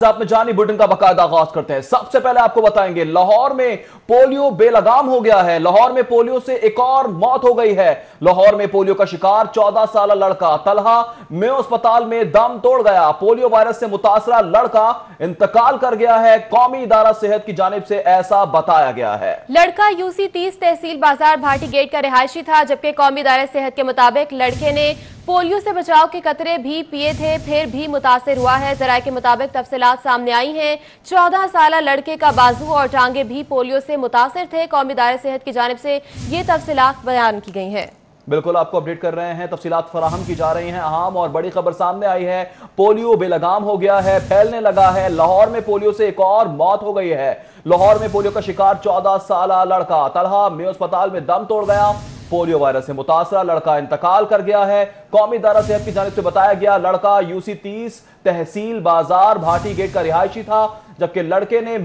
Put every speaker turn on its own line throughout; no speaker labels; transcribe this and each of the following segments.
आप में जानी बुलेटिन का बाकायदा आगाज करते हैं। सबसे पहले आपको बताएंगे लाहौर में पोलियो बेलगाम हो गया है। लाहौर में पोलियो से एक और मौत हो गई है। लाहौर में पोलियो का शिकार 14 साल लड़का तलहा मेयो अस्पताल में दम तोड़ गया। पोलियो वायरस से मुतासरा लड़का इंतकाल कर गया है। कौमी इदारा सेहत की जानिब से ऐसा बताया गया है।
लड़का यूसी 30 तहसील बाजार भाटी गेट का रिहायशी था, जबकि कौमी इदारा सेहत के मुताबिक लड़के ने पोलियो से बचाव के कतरे भी पिए थे, फिर भी मुतासिर हुआ है। जराये के मुताबिक तफसीलात सामने आई हैं। 14 साल लड़के का बाजू और टांगे भी पोलियो से मुतासिर थे। कौमी इदारे सेहत की जानिब से ये तफसीलात बयान की गई हैं।
बिल्कुल आपको अपडेट कर रहे हैं, तफसीलात फराहम की जा रही हैं। अहम और बड़ी खबर सामने आई है, पोलियो बेलगाम हो गया है, फैलने लगा है। लाहौर में पोलियो से एक और मौत हो गई है। लाहौर में पोलियो का शिकार 14 साल लड़का तलहा मेयो अस्पताल में दम तोड़ गया। पोलियो वायरस से मुतासरा लड़का इंतकाल कर गया है। कौमी इदारा सेहत की जानिब से बताया गया लड़का यूसी 30 तहसील बाजार भाटी गेट का रिहायशी था, जबकि लड़के ने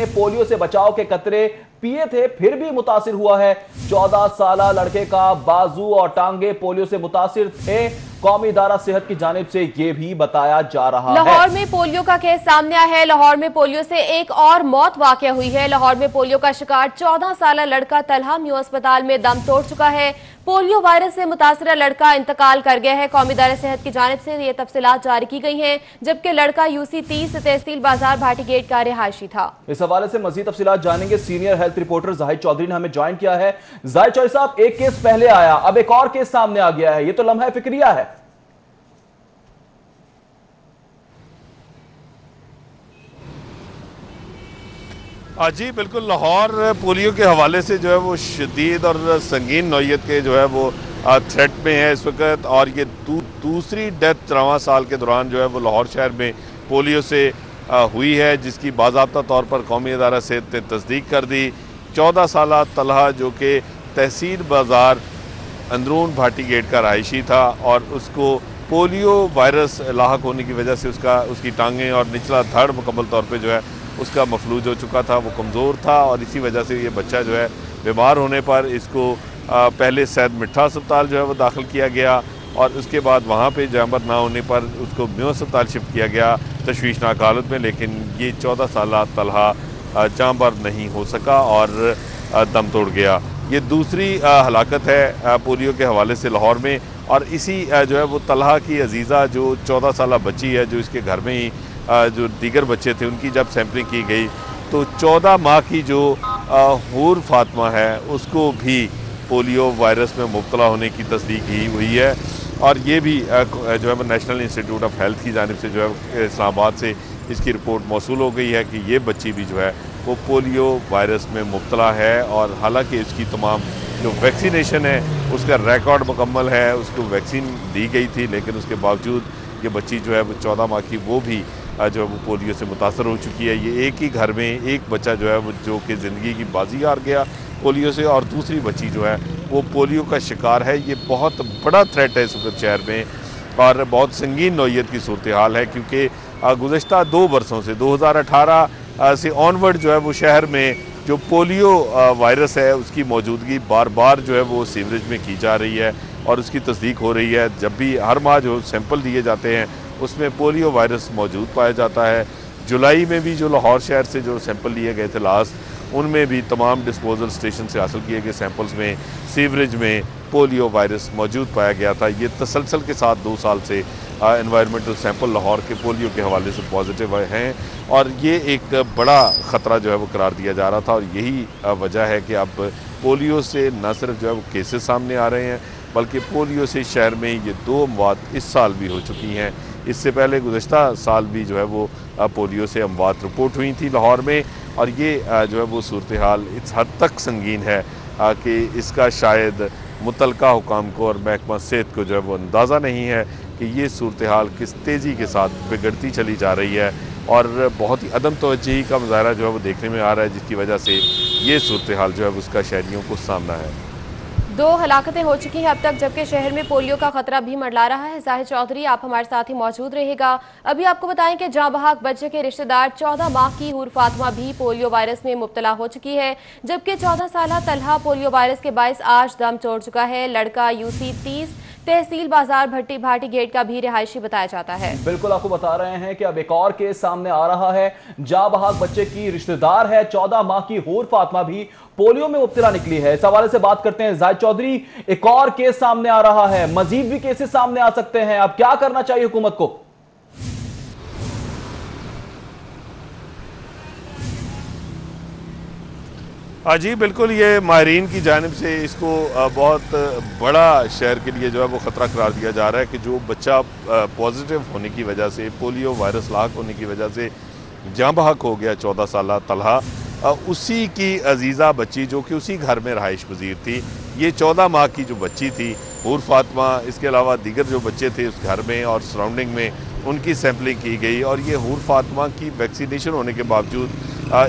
पोलियो से बचाव के कतरे पिए थे, फिर भी मुतासिर हुआ है। 14 साल लड़के का बाजू और टांगे पोलियो से मुतासिर थे। कौमी इदारा सेहत की जानिब से यह भी बताया जा रहा है।
लाहौर में पोलियो का केस सामने आया है। लाहौर में पोलियो से एक और मौत वाक़या हुई है। लाहौर में पोलियो का शिकार 14 साल लड़का तलहा मेयो अस्पताल में दम तोड़ चुका है। पोलियो वायरस से मुतासरा लड़का इंतकाल कर गया है। कौमी इदारा सेहत की जानिब से ये तफसीलात जारी की गई हैं, जबकि लड़का यूसी 30 तहसील बाजार भाटी गेट का रिहायशी था।
इस हवाले से मजीद तफसीलात जानेंगे। Senior health reporter Zahid Chaudhry ने हमें ज्वाइन किया है। जाहिद चौधरी साहब, एक केस पहले आया, अब एक और केस सामने आ गया है, ये तो लम्हा फिक्रिया है।
जी बिल्कुल, लाहौर पोलियो के हवाले से जो है वो शदीद और संगीन नौयत के जो है वो थ्रेट में है इस वक्त। और ये दूसरी डेथ 13 साल के दौरान जो है वो लाहौर शहर में पोलियो से हुई है, जिसकी बाज़ाब्ता तौर पर कौमी इदारा सेहत ने तस्दीक कर दी। 14 साल तलहा जो कि तहसील बाज़ार अंदरून भाटी गेट का रहायशी था और उसको पोलियो वायरस लाहक होने की वजह से उसकी टांगें और निचला धड़ मुकम्मल तौर पर जो है उसका मफलूज हो चुका था, वो कमज़ोर था। और इसी वजह से ये बच्चा जो है बीमार होने पर इसको पहले सैयद मिठा अस्पताल जो है वो दाखिल किया गया और उसके बाद वहाँ पे जामर ना होने पर उसको मेयो अस्पताल शिफ्ट किया गया तशवीशनाक हालत में। लेकिन ये 14 साल तलहा जामर नहीं हो सका और दम तोड़ गया। ये दूसरी हलाकत है पोलियो के हवाले से लाहौर में। और इसी जो है वो तलहा की अजीज़ा जो 14 साल बच्ची है, जो इसके घर में ही जो दीगर बच्चे थे उनकी जब सैंपलिंग की गई तो 14 माह की जो हूर फातिमा है उसको भी पोलियो वायरस में मुब्तला होने की तस्दीक ही हुई है। और ये भी जो है नेशनल इंस्टीट्यूट ऑफ हेल्थ की जानिब से जो है इस्लामाबाद से इसकी रिपोर्ट मौसूल हो गई है कि ये बच्ची भी जो है वो पोलियो वायरस में मुब्तला है। और हालांकि इसकी तमाम जो वैक्सीनेशन है उसका रिकॉर्ड मुकम्मल है, उसको वैक्सीन दी गई थी, लेकिन उसके बावजूद ये बच्ची जो है वो 14 माह की वो भी जो है वो पोलियो से मुतासर हो चुकी है। ये एक ही घर में एक बच्चा जो है वो जो कि ज़िंदगी की बाजी हार गया पोलियो से, और दूसरी बच्ची जो है वो पोलियो का शिकार है। ये बहुत बड़ा थ्रेट है इस वक्त शहर में और बहुत संगीन नौयत की सूरत हाल है, क्योंकि गुज़श्ता 2 बरसों से 2018 से ऑनवर्ड जो है वो शहर में जो पोलियो वायरस है उसकी मौजूदगी बार बार जो है वो सीवरेज में की जा रही है और उसकी तस्दीक हो रही है। जब भी हर माह जो सैंपल दिए जाते हैं उसमें पोलियो वायरस मौजूद पाया जाता है। जुलाई में भी जो लाहौर शहर से जो सैंपल लिए गए थे लास्ट, उनमें भी तमाम डिस्पोजल स्टेशन से हासिल किए गए सैंपल्स में सीवरेज में पोलियो वायरस मौजूद पाया गया था। ये तसलसल के साथ 2 साल से एनवायरमेंटल सैंपल लाहौर के पोलियो के हवाले से पॉजिटिव हैं और ये एक बड़ा ख़तरा जो है वो करार दिया जा रहा था। और यही वजह है कि अब पोलियो से न सिर्फ जो है वो केसेस सामने आ रहे हैं, बल्कि पोलियो से शहर में ये 2 अमवात इस साल भी हो चुकी हैं। इससे पहले गुज़श्ता साल भी जो है वो पोलियो से अमवात रिपोर्ट हुई थी लाहौर में। और ये जो है वो सूरत हाल इस हद तक संगीन है कि इसका शायद मुतलका हुकाम को और महकमा सेहत को जो है वो अंदाज़ा नहीं है कि ये सूरत हाल किस तेज़ी के साथ बिगड़ती चली जा रही है। और बहुत ही अदम तवज्जुही का मुज़ाहरा जो है वो देखने में आ रहा है, जिसकी वजह से ये सूरत हाल जो है उसका शहरियों को सामना है।
2 हलाकतें हो चुकी हैं अब तक, जबकि शहर में पोलियो का खतरा भी मंडरा रहा है। जाहिद चौधरी, आप हमारे साथ ही मौजूद रहेगा। अभी आपको बताएं कि जाँ बहक बच्चे के रिश्तेदार 14 माह की हूर फातिमा भी पोलियो वायरस में मुब्तला हो चुकी है, जबकि 14 साल तलहा पोलियो वायरस के बायस आज दम तोड़ चुका है। लड़का यूसी 30 तहसील बाजार भाटी गेट का भी रिहायशी बताया जाता है।
बिल्कुल आपको बता रहे हैं कि अब एक और केस सामने आ रहा है। जाँ बहाक बच्चे की रिश्तेदार है 14 माह की हूर फातिमा भी पोलियो में मुब्तला निकली है। इस हवाले से बात करते हैं जाहिद चौधरी। एक और केस सामने आ रहा है, मजीद भी केसेस सामने आ सकते हैं, अब क्या करना चाहिए हुकूमत को?
जी बिल्कुल, ये माहिरीन की जानिब से इसको बहुत बड़ा शहर के लिए जो है वो ख़तरा करार दिया जा रहा है कि जो बच्चा पॉजिटिव होने की वजह से, पोलियो वायरस लाक होने की वजह से जाँ बहक हो गया 14 साल तलहा, उसी की अजीज़ा बच्ची जो कि उसी घर में रहाइश पजीर थी, ये 14 माह की जो बच्ची थी हूर फातिमा, इसके अलावा दीगर जो बच्चे थे उस घर में और सराउंडिंग में, उनकी सैम्पलिंग की गई और ये हूर फातिमा की वैक्सीनेशन होने के बावजूद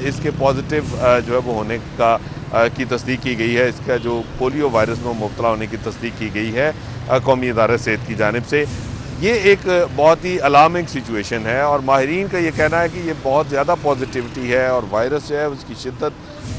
इसके पॉजिटिव जो है वो होने का की तस्दीक की गई है। इसका जो पोलियो वायरस में मुब्तला होने की तस्दीक की गई है कौमी इदारा सेहत की जानिब से। ये एक बहुत ही अलार्मिंग सिचुएशन है और माहिरीन का ये कहना है कि ये बहुत ज़्यादा पॉजिटिविटी है और वायरस जो है उसकी शिद्दत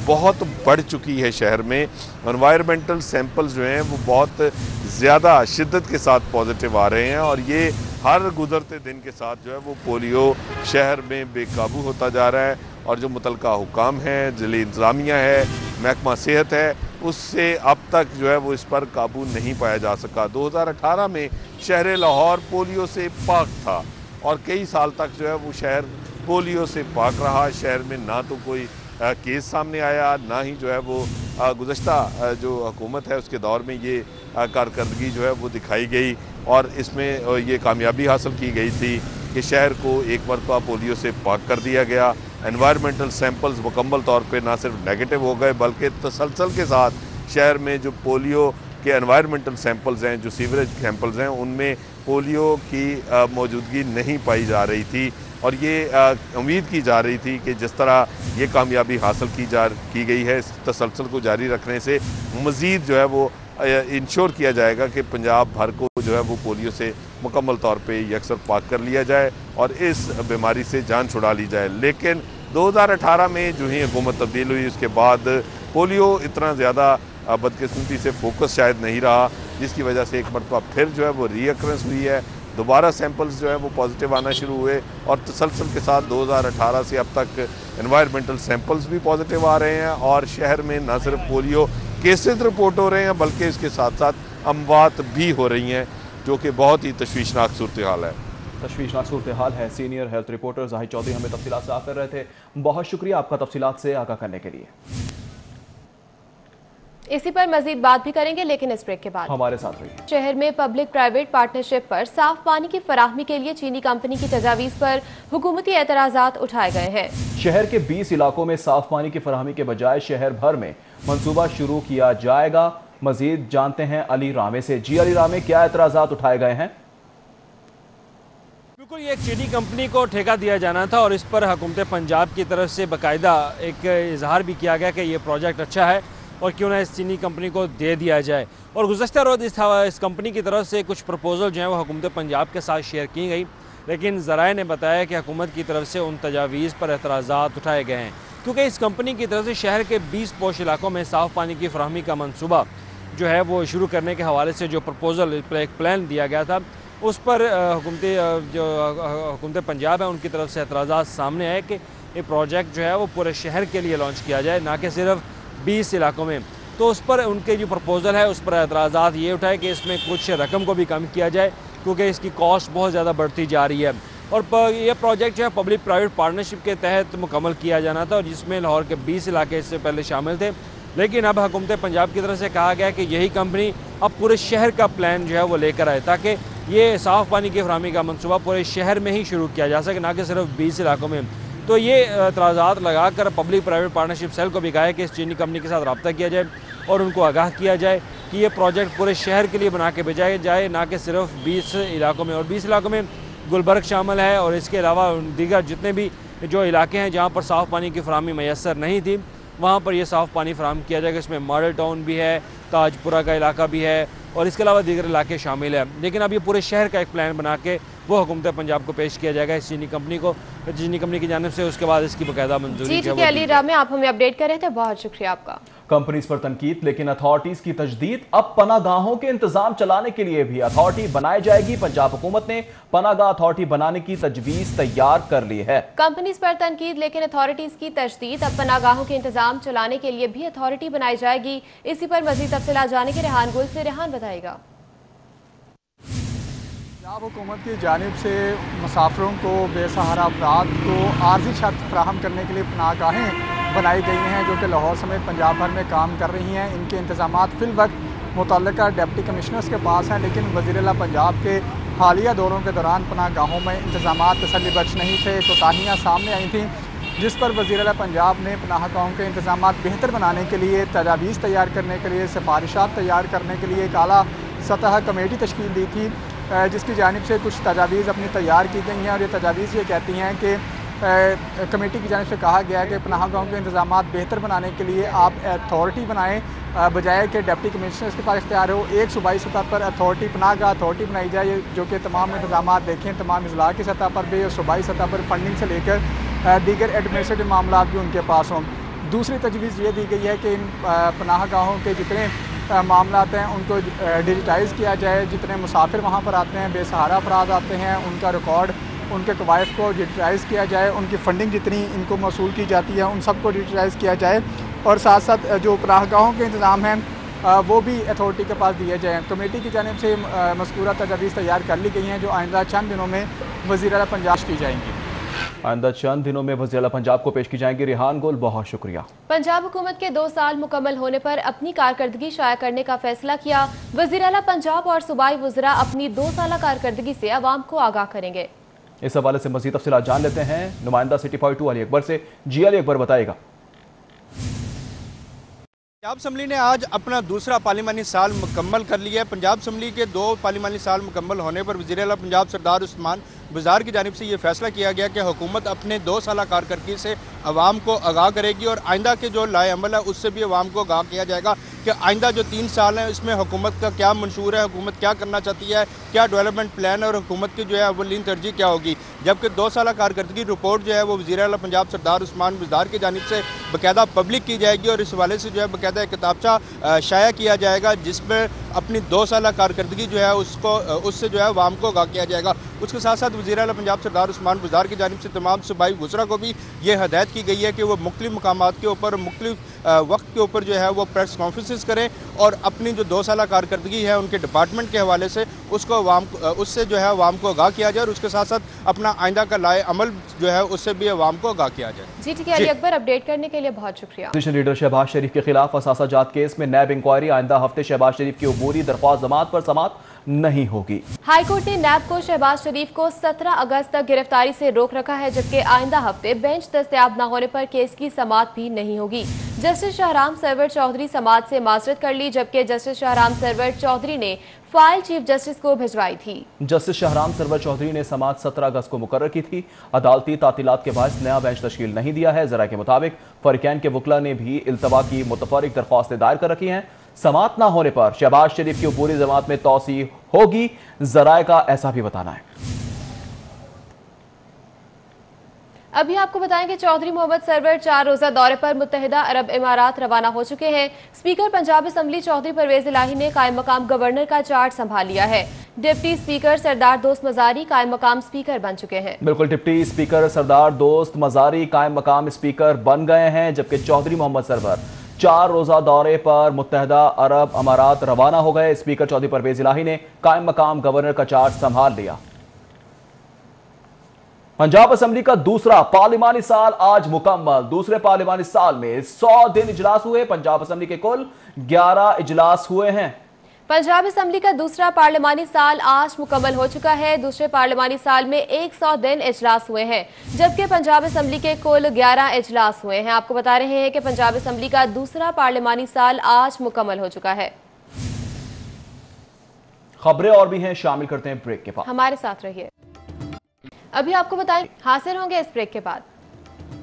बहुत बढ़ चुकी है शहर में। एनवायरमेंटल सैंपल्स जो हैं वो बहुत ज़्यादा शिद्दत के साथ पॉजिटिव आ रहे हैं और ये हर गुजरते दिन के साथ जो है वो पोलियो शहर में बेकाबू होता जा रहा है और जो मुतलका हुकाम हैं, ज़िले इंतज़ामिया है, महकमा सेहत है, उससे अब तक जो है वो इस पर काबू नहीं पाया जा सका। 2018 में शहर लाहौर पोलियो से पाक था और कई साल तक जो है वो शहर पोलियो से पाक रहा। शहर में ना तो कोई केस सामने आया, ना ही जो है वो गुज़श्ता जो हुकूमत है उसके दौर में ये कारकर्दगी जो है वो दिखाई गई और इसमें ये कामयाबी हासिल की गई थी कि शहर को एक मरतबा पोलियो से पाक कर दिया गया। एनवायरमेंटल सैंपल्स मुकम्मल तौर पे ना सिर्फ नेगेटिव हो गए बल्कि तसलसल के साथ शहर में जो पोलियो के एनवायरमेंटल सैंपल्स हैं, जो सीवरेज सैंपल्स हैं, उनमें पोलियो की मौजूदगी नहीं पाई जा रही थी और ये उम्मीद की जा रही थी कि जिस तरह ये कामयाबी हासिल की गई है, इस तसलसल को जारी रखने से मज़ीद जो है वो इंश्योर किया जाएगा कि पंजाब भर को जो है वो पोलियो से मुकम्मल तौर पे यकसर पाक कर लिया जाए और इस बीमारी से जान छुड़ा ली जाए। लेकिन 2018 में जो ही हुकूमत तब्दील हुई उसके बाद पोलियो इतना ज़्यादा बदकिस्मती से फोकस शायद नहीं रहा, जिसकी वजह से एक मरतबा फिर जो है वो रीअकरेंस हुई है। दोबारा सैंपल्स जो है वो पॉजिटिव आना शुरू हुए और तसलसल के साथ 2018 से अब तक एनवायरमेंटल सैंपल्स भी पॉजिटिव आ रहे हैं और शहर में न सिर्फ पोलियो केसेस रिपोर्ट हो रहे हैं बल्कि इसके साथ साथ अमवात भी हो रही हैं, जो कि बहुत ही तशवीशनाक सूरत हाल है।
तशवीशनाक सूरत हाल है। Senior health reporter Zahid Chaudhry हमें तफसीलात से आकर रहे थे। बहुत शुक्रिया आपका तफसीलात से आगाह करने के लिए।
इसी पर मजीद बात भी करेंगे लेकिन इस ब्रेक के बाद
हमारे साथ रहिए।
शहर में पब्लिक प्राइवेट पार्टनरशिप पर साफ पानी की फराहमी के लिए चीनी कंपनी की तजावीज़ पर हुकूमती एतराज़ात उठाए गए हैं।
शहर के 20 इलाकों में साफ पानी की फराहमी के बजाय शहर भर में मंसूबा शुरू किया जाएगा। मजीद जानते हैं अली रामे से। जी अली रामे, क्या एतराज़ात उठाए गए हैं?
बिल्कुल, ये एक चीनी कंपनी को ठेका दिया जाना था और इस पर हुकूमत पंजाब की तरफ से बाकायदा एक इजहार भी किया गया कि ये प्रोजेक्ट अच्छा है और क्यों ना इस चीनी कंपनी को दे दिया जाए। और गुज़श्ता रोज़ इस कंपनी की तरफ से कुछ प्रपोजल जो हैं वो हुकूमत पंजाब के साथ शेयर की गई, लेकिन ज़राए ने बताया कि हुकूमत की तरफ से उन तजावीज़ पर एतराज़ात उठाए गए हैं क्योंकि इस कंपनी की तरफ से शहर के 20 पोश इलाकों में साफ़ पानी की फराहमी का मनसूबा जो है वो शुरू करने के हवाले से जो प्रपोजल एक प्लान दिया गया था उस पर हुकूमत पंजाब है उनकी तरफ से एतराज़ात सामने आए कि ये प्रोजेक्ट जो है वो पूरे शहर के लिए लॉन्च किया जाए, ना कि सिर्फ 20 इलाकों में। तो उस पर उनके जो प्रपोजल है उस पर एतराज़ात ये उठाए कि इसमें कुछ रकम को भी कम किया जाए क्योंकि इसकी कॉस्ट बहुत ज़्यादा बढ़ती जा रही है। और यह प्रोजेक्ट जो है पब्लिक प्राइवेट पार्टनरशिप के तहत मुकम्मल किया जाना था और जिसमें लाहौर के 20 इलाके इससे पहले शामिल थे, लेकिन अब हुकूमत पंजाब की तरफ से कहा गया कि यही कंपनी अब पूरे शहर का प्लान जो है वो लेकर आए ताकि ये साफ़ पानी की फराहमी का मनसूबा पूरे शहर में ही शुरू किया जा सके, ना कि सिर्फ 20 इलाकों में। तो ये एतराज़ात लगाकर पब्लिक प्राइवेट पार्टनरशिप सेल को भी कहा है कि इस चीनी कंपनी के साथ रब्ता किया जाए और उनको आगाह किया जाए कि ये प्रोजेक्ट पूरे शहर के लिए बना के भेजा जाए, ना कि सिर्फ 20 इलाकों में। और 20 इलाकों में गुलबर्ग शामिल है और इसके अलावा दीगर जितने भी जो इलाके हैं जहाँ पर साफ़ पानी की फराहमी मैसर नहीं थी वहाँ पर यह साफ़ पानी फराहम किया जाएगा। इसमें मॉडल टाउन भी है, ताजपुरा का इलाका भी है और इसके अलावा दीगर इलाके शामिल है। लेकिन अब ये पूरे शहर का एक प्लान बना के वो हुकूमत पंजाब को पेश किया जाएगा इस चीनी कंपनी की जानिब से। उसके बाद इसकी बाकायदा मंजूरी
जी अली राम, आप हमें अपडेट कर रहे थे, बहुत शुक्रिया आपका।
कंपनीज पर तनकीद, लेकिन अथॉरिटीज की तजदीद। अब पनागाहों के इंतजाम चलाने के लिए भी अथॉरिटी बनाई जाएगी। पंजाब हुकूमत ने पनागाह अथॉरिटी बनाने की तजवीज तैयार कर ली है।
कंपनीज पर तनकीद लेकिन अथॉरिटीज की तजदीद। अब पनागाहों के इंतजाम चलाने के लिए भी अथॉरिटी बनाई जाएगी। इसी पर मजीद तफसीलात जाने के रेहान गुल से। रेहान बताएगा।
पंजाब हुकूमत की जानिब से मुसाफिरों को, बेसहारा अफराद को आर्जी छत फराहम करने के लिए पनागाहें बनाई गई हैं जो कि लाहौर समेत पंजाब भर में काम कर रही हैं। इनके इंतजाम फिल वक्त मुतल्लिका डिप्टी कमिश्नर्स के पास हैं, लेकिन वज़ीर-ए-आला पंजाब के हालिया दौरों के दौरान पनागाहों में इंतजाम तसल्ली बख्श नहीं थे। कोताहियाँ सामने आई थीं, जिस पर वज़ीर-ए-आला पंजाब ने पनागाहों के इंतजाम बेहतर बनाने के लिए, तजावीज़ तैयार करने के लिए, सिफारिशात तैयार करने के लिए एक आला सतह कमेटी तश्कील दी थी, जिसकी जानिब से कुछ तजावीज़ अपनी तैयार की गई हैं। और ये तजावीज़ ये कहती हैं कि कमेटी की जानिब से कहा गया है कि पनाहगाहों के इंतजाम बेहतर बनाने के लिए आप अथॉरिटी बनाएं, बजाय कि डिप्टी कमिश्नर्स के पास इख्तियार हो। एक सूबाई सतह पर अथॉरिटी, पनाहगाह अथॉरिटी बनाई जाए जो कि तमाम इंतजाम देखें, तमाम अजला की सतह पर भी और सूबाई सतह पर फंडिंग से लेकर दीगर एडमिनिस्ट्रेटिव मामला भी उनके पास हों। दूसरी तजवीज़ ये दी गई है कि इन पनाहगाहों के जितने मामलात हैं उनको डिजिटाइज़ किया जाए। जितने मुसाफिर वहाँ पर आते हैं, बेसहारा अफराद आते हैं, उनका रिकॉर्ड, उनके कवायद को डिजिटाइज़ किया जाए। उनकी फ़ंडिंग जितनी इनको मौसूल की जाती है उन सबको डिजिटाइज़ किया जाए। और साथ साथ जो पनाहगाहों के इंतज़ाम हैं वो भी अथॉरिटी के पास दिए जाएँ। कमेटी की जानिब से मज़कूरा तजावीज़ तैयार कर ली गई हैं जो आइंदा चंद दिनों में वज़ीर-ए-आला पंजाब की जाएंगी।
आइंदा चंद दिनों में वज़ीर-ए-आला पंजाब को पेश की जाएंगी। रेहान गुल, बहुत शुक्रिया।
पंजाब हुकूमत के 2 साल मुकम्मल होने पर अपनी कारकर्दगी शाया करने का फैसला किया। वज़ीर-ए-आला पंजाब और सूबाई वज़रा अपनी 2 साल कारकर्दगी से अवाम को आगाह करेंगे।
इस हवाले से मज़ीद तफसीलात जान लेते हैं नुमाइंदा सिटी 2 अली अकबर से। जी अली अकबर, बताएगा।
पंजाब असम्बली ने आज अपना दूसरा पार्लिमानी साल मुकम्मल कर लिया है। पंजाब असम्बली के 2 पार्लिमानी साल मुकम्मल होने पर वज़ीर-ए-आला पंजाब सरदार उस्मान बुज़दार की जानिब से ये फैसला किया गया कि हुकूमत अपने 2 साल कारकर्दगी से अवाम को आगाह करेगी और आइंदा के जो लाए अमल है उससे भी अवाम को आगाह किया जाएगा कि आइंदा जो 3 साल हैं इसमें हुकूमत का क्या मंशूर है, हुकूमत क्या करना चाहती है, क्या डेवलपमेंट प्लान है और हुकूमत की जो है अव्वलीन तरजीह क्या होगी। जबकि 2 साल कारकर्दगी रिपोर्ट जो है वो वज़ीर-ए-आला पंजाब सरदार उस्मान बुज़दार की जानिब से बाकायदा पब्लिक की जाएगी और इस हवाले से जो है बाकायदा एक किताबचा शाया किया जाएगा जिसमें अपनी 2 साल कारकर्दगी जो है उससे जो है अवाम को आगाह किया जाएगा। उसके साथ साथ वज़ीर-ए-आला पंजाब सरदार उस्मान बुज़दार की जानिब से तमाम सूबाई वज़रा को भी ये हदायत की गई है कि वो मुख्तलिफ मकामात के ऊपर मुख्तलिफ वक्त के ऊपर जो है वो प्रेस कॉन्फ्रेंसेस करें और अपनी जो 2 साल कारकर्दगी है उनके डिपार्टमेंट के हवाले से उससे जो है अवाम को आगाह किया जाए और उसके साथ साथ अपना आइंदा का लाए अमल जो है उससे भी अवाम को आगाह किया जाए।
जी ठीक है अली अकबर, अपडेट करने के लिए बहुत शुक्रिया।
अपोजिशन लीडर शहबाज शरीफ के खिलाफ असासा जात केस में नैब इंक्वायरी। आइंदा हफ्ते शहबाज शरीफ की अबूरी दरख्वास्त जमात पर समात नहीं होगी।
हाईकोर्ट ने नैब को शहबाज शरीफ को 17 अगस्त तक गिरफ्तारी से रोक रखा है, जबकि आइंदा हफ्ते बेंच दस्तयाब न होने पर केस की समात भी नहीं होगी। जस्टिस शाहराम सरवर चौधरी समात से माजरत कर ली, जबकि जस्टिस शाहराम सरवर चौधरी ने फाइल चीफ जस्टिस को भिजवाई थी। जस्टिस शाहराम सरवर चौधरी ने समात 17 अगस्त को मुकर्रर की थी। अदालती तातीलात के बायस नया बेंच तश्कील नहीं दिया है। जरा के मुताबिक फरीकैन के वकला ने भी इल्तवा की मुतफरिक दरख्वास्तें दायर कर रखी हैं। समात ना होने पर शहबाज शरीफ की अबूरी जमात में तोसी होगी, जराए का ऐसा भी बताना है। अभी आपको बताएं कि चौधरी मोहम्मद सरवर 4 रोजा दौरे पर मुत्तहिदा अरब इमारात रवाना हो चुके हैं। स्पीकर पंजाब असम्बली चौधरी परवेज इलाही ने कायम मकाम गवर्नर का चार्ज संभाल लिया है। डिप्टी स्पीकर सरदार दोस्त मजारी कायम मकाम स्पीकर बन चुके हैं। बिल्कुल, डिप्टी स्पीकर सरदार दोस्त मजारी कायम मकाम स्पीकर बन गए हैं, जबकि चौधरी मोहम्मद सरवर 4 रोजा दौरे पर मुत्तहिदा अरब अमारात रवाना हो गए। स्पीकर चौधरी परवेज इलाही ने कायम मकाम गवर्नर का चार्ज संभाल लिया। पंजाब असम्बली का दूसरा पार्लिमानी साल आज मुकम्मल। दूसरे पार्लिमानी साल में 100 दिन इजलास हुए। पंजाब असम्बली के कुल 11 इजलास हुए हैं। पंजाब असम्बली का दूसरा पार्लिमानी साल आज मुकम्मल हो चुका है। दूसरे पार्लिमानी साल में 100 दिन इजलास हुए हैं, जबकि पंजाब असम्बली के कुल 11 इजलास हुए हैं। आपको बता रहे हैं कि पंजाब असम्बली का दूसरा पार्लिमानी साल आज मुकम्मल हो चुका है। खबरें और भी हैं, शामिल करते हैं ब्रेक के बाद। हमारे साथ रहिए। अभी आपको बताएं, हाजिर होंगे इस ब्रेक के बाद।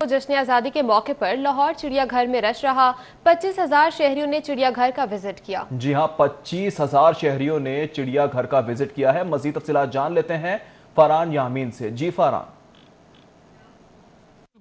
तो जश्न आज़ादी के मौके पर लाहौर चिड़ियाघर में रश रहा। 25,000 शहरियों ने चिड़ियाघर का विजिट किया। जी हां, 25,000 शहरियों ने चिड़ियाघर का विजिट किया है। मजीद तफसीलात जान लेते हैं
फरहान यामीन से। जी फरहान।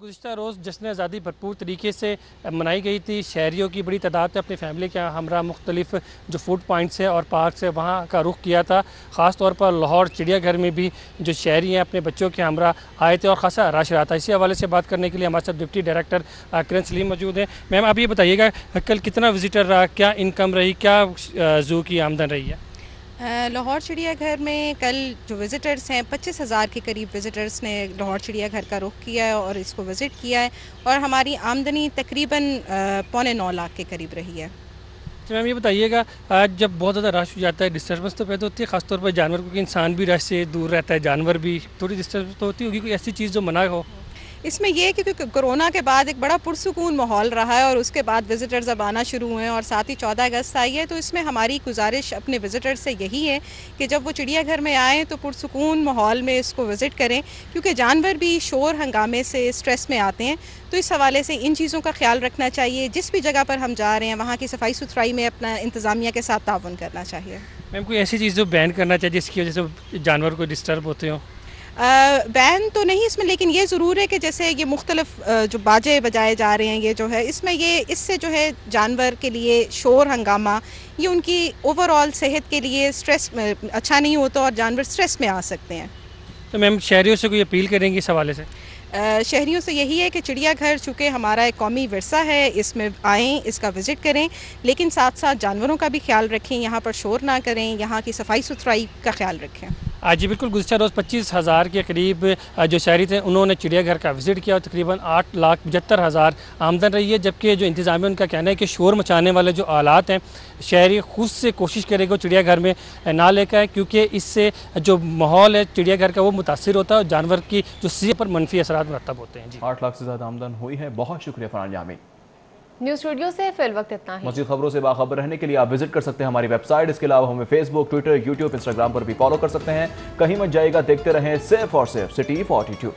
गुज़िश्ता रोज़ जश्न आज़ादी भरपूर तरीके से मनाई गई थी। शहरियों की बड़ी तादाद अपनी फैमिली के हमरा मुख्तलिफ जो फूड पॉइंट्स हैं और पार्क्स है वहाँ का रुख किया था। ख़ास तौर पर लाहौर चिड़ियाघर में भी जो शहरी हैं अपने बच्चों के हमरा आए थे और ख़ासा रश रहा था। इसी हवाले से बात करने के लिए हमारे साथ डिप्टी डायरेक्टर किरण सलीम मौजूद हैं। मैम, आप ये बताइएगा कल कितना विजिटर रहा, क्या इनकम रही, क्या ज़ू की आमदन रही है?
लाहौर चिड़ियाघर में कल जो विज़िटर्स हैं 25,000 के करीब विज़िटर्स ने लाहौर चिड़ियाघर का रुख किया है और इसको विज़िट किया है और हमारी आमदनी तकरीबन 8.25 लाख के करीब रही है।
तो मैम ये बताइएगा, आज जब बहुत ज़्यादा रश हो जाता है डिस्टर्बेंस तो पैदा होती है, ख़ासतौर पर जानवर, क्योंकि इंसान भी रश से दूर रहता है, जानवर भी थोड़ी डिस्टर्बेंस तो होती होगी। कोई ऐसी चीज़ जो मना हो?
इसमें यह है क्योंकि कोरोना के बाद एक बड़ा पुरसुकून माहौल रहा है और उसके बाद विज़िटर्स अब आना शुरू हुए हैं और साथ ही 14 अगस्त आई है, तो इसमें हमारी गुजारिश अपने विज़िटर्स से यही है कि जब वो चिड़ियाघर में आएँ तो पुरसुकून माहौल में इसको विज़िट करें, क्योंकि जानवर भी शोर हंगामे से स्ट्रेस में आते हैं। तो इस हवाले से इन चीज़ों का ख्याल रखना चाहिए। जिस भी जगह पर हम जा रहे हैं वहाँ की सफाई सुथराई में अपना इंतज़ामिया के साथ ताउन करना चाहिए।
मैम, कोई ऐसी चीज़ जो बैन करना चाहिए जिसकी वजह से जानवर को डिस्टर्ब होते हो?
बैन तो नहीं इसमें, लेकिन ये ज़रूर है कि जैसे ये मुख्तलिफ जो बाजे बजाए जा रहे हैं, ये जो है इसमें ये इससे जो है जानवर के लिए शोर हंगामा, ये उनकी ओवरऑल सेहत के लिए स्ट्रेस अच्छा नहीं होता और जानवर स्ट्रेस में आ सकते हैं।
तो मैम, शहरियों से कोई अपील करेंगी इस हवाले से?
शहरियों से यही है कि चिड़ियाघर चूँकि हमारा एक कौमी विरसा है, इसमें आएँ, इसका विज़िट करें, लेकिन साथ साथ जानवरों का भी ख्याल रखें, यहाँ पर शोर ना करें, यहाँ की सफाई सुथराई का ख्याल रखें।
जी बिल्कुल, गुज़िश्ता रोज़ 25,000 के करीब जो शहरी थे उन्होंने चिड़ियाघर का विज़िट किया और तकरीबन 8,75,000 आमदन रही है। जबकि जो इंतज़ामिया उनका कहना है कि शोर मचाने वाले जो आलात हैं शहरी खुद से कोशिश करेगा चिड़ियाघर में ना लेकर आए, क्योंकि इससे जो माहौल है चिड़ियाघर का वो मुतासिर होता है और जानवर की जो सेहत पर मनफी असरात मुरतब होते हैं। जी,
8 लाख से ज़्यादा आमदन हुई है। बहुत शुक्रिया फरहान यामीन।
न्यूज़ स्टूडियो से फिल वक्त इतना ही।
मज़ीद खबरों से बाखबर रहने के लिए आप विजिट कर सकते हैं हमारी वेबसाइट। इसके अलावा हमें फेसबुक, ट्विटर, यूट्यूब, इंस्टाग्राम पर भी फॉलो कर सकते हैं। कहीं मत जाइएगा, देखते रहें सिर्फ और सिर्फ सिटी 42।